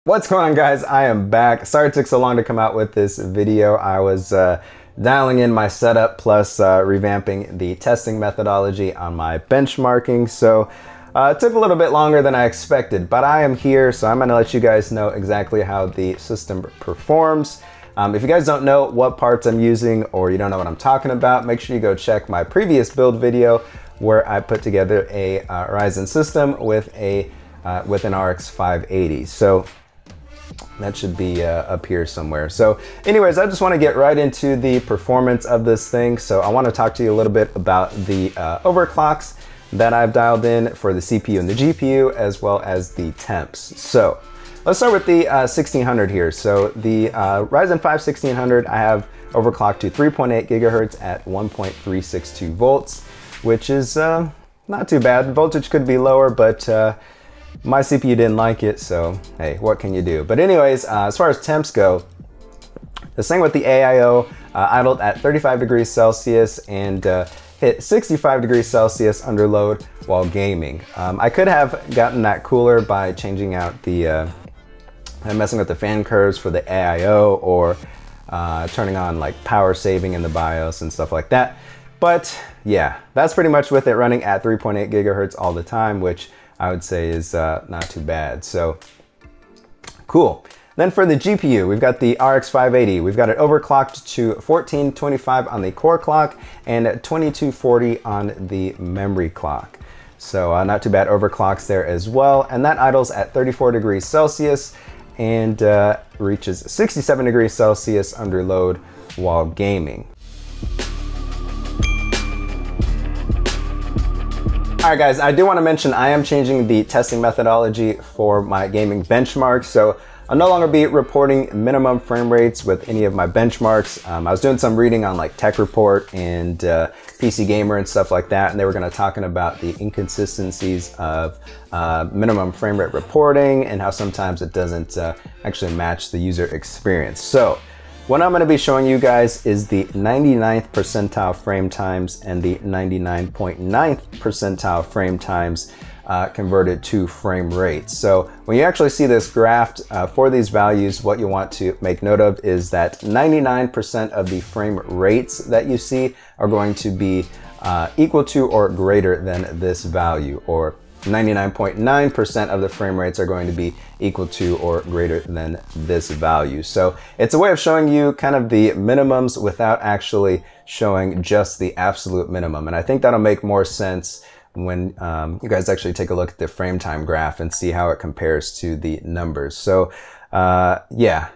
What's going on, guys? I am back. Sorry it took so long to come out with this video. I was dialing in my setup plus revamping the testing methodology on my benchmarking. So it took a little bit longer than I expected, but I am here, so I'm going to let you guys know exactly how the system performs. If you guys don't know what parts I'm using or you don't know what I'm talking about, make sure you go check my previous build video where I put together a Ryzen system with an RX 580. So that should be up here somewhere. So anyways, I just want to get right into the performance of this thing. So I want to talk to you a little bit about the overclocks that I've dialed in for the CPU and the GPU, as well as the temps. So let's start with the 1600 here. So the Ryzen 5 1600, I have overclocked to 3.8 gigahertz at 1.362 volts, which is not too bad. The voltage could be lower, but my CPU didn't like it, so hey, what can you do? But anyways, as far as temps go, the same with the AIO, idled at 35 degrees Celsius and hit 65 degrees Celsius under load while gaming. I could have gotten that cooler by changing out the, messing with the fan curves for the AIO, or turning on like power saving in the BIOS and stuff like that. But yeah, that's pretty much with it running at 3.8 gigahertz all the time, which I would say is not too bad. So cool. Then for the GPU, we've got the RX 580. We've got it overclocked to 1425 on the core clock and 2240 on the memory clock. So not too bad overclocks there as well. And that idles at 34 degrees Celsius and reaches 67 degrees Celsius under load while gaming. Alright guys, I do want to mention I am changing the testing methodology for my gaming benchmarks, so I'll no longer be reporting minimum frame rates with any of my benchmarks. I was doing some reading on like Tech Report and PC Gamer and stuff like that, and they were going to talking about the inconsistencies of minimum frame rate reporting and how sometimes it doesn't actually match the user experience. So what I'm going to be showing you guys is the 99th percentile frame times and the 99.9th percentile frame times converted to frame rates. So when you actually see this graph for these values, what you want to make note of is that 99% of the frame rates that you see are going to be equal to or greater than this value, or 99.9% of the frame rates are going to be equal to or greater than this value. So it's a way of showing you kind of the minimums without actually showing just the absolute minimum. And I think that'll make more sense when you guys actually take a look at the frame time graph and see how it compares to the numbers. So yeah.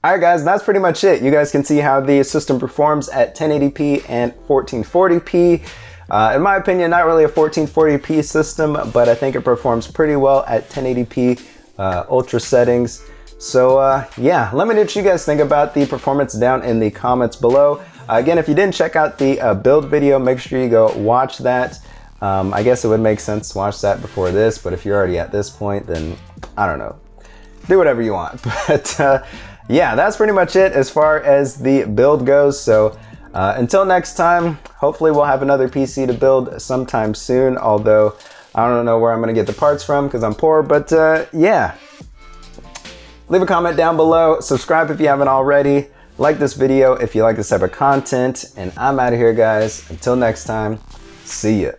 Alright guys, that's pretty much it. You guys can see how the system performs at 1080p and 1440p. In my opinion, not really a 1440p system, but I think it performs pretty well at 1080p ultra settings. So yeah, let me know what you guys think about the performance down in the comments below. Again, if you didn't check out the build video, make sure you go watch that. I guess it would make sense to watch that before this, but if you're already at this point, then I don't know. Do whatever you want. But yeah, that's pretty much it as far as the build goes. So until next time, hopefully we'll have another PC to build sometime soon, although I don't know where I'm going to get the parts from because I'm poor, but yeah. Leave a comment down below, subscribe if you haven't already, like this video if you like this type of content, and I'm out of here, guys. Until next time, see ya.